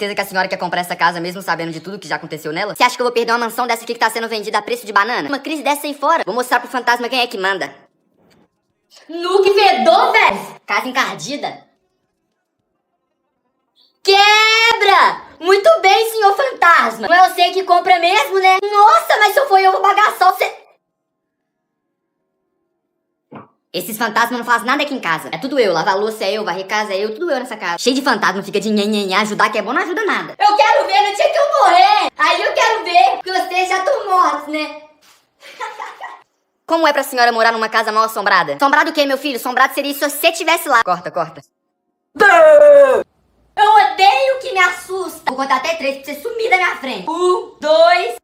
Certeza que a senhora quer comprar essa casa mesmo sabendo de tudo que já aconteceu nela? Você acha que eu vou perder uma mansão dessa aqui que tá sendo vendida a preço de banana? Uma crise dessa aí fora. Vou mostrar pro fantasma quem é que manda. Nu, que fedor, velho! Casa encardida. Quebra! Muito bem, senhor fantasma. Não é você que compra mesmo, né? Nossa, mas se eu for eu vou pagar só você... Esses fantasmas não fazem nada aqui em casa. É tudo eu. Lavar louça é eu, varrer casa é eu, tudo eu nessa casa. Cheio de fantasma, fica de nhenhenhen, ajudar que é bom, não ajuda nada. Eu quero ver no dia que eu morrer. Aí eu quero ver, porque vocês já estão mortos, né? Como é pra senhora morar numa casa mal assombrada? Assombrado o quê, meu filho? Assombrado seria se você estivesse lá. Corta, corta. Eu odeio que me assusta. Vou contar até 3 pra você sumir da minha frente. 1, 2...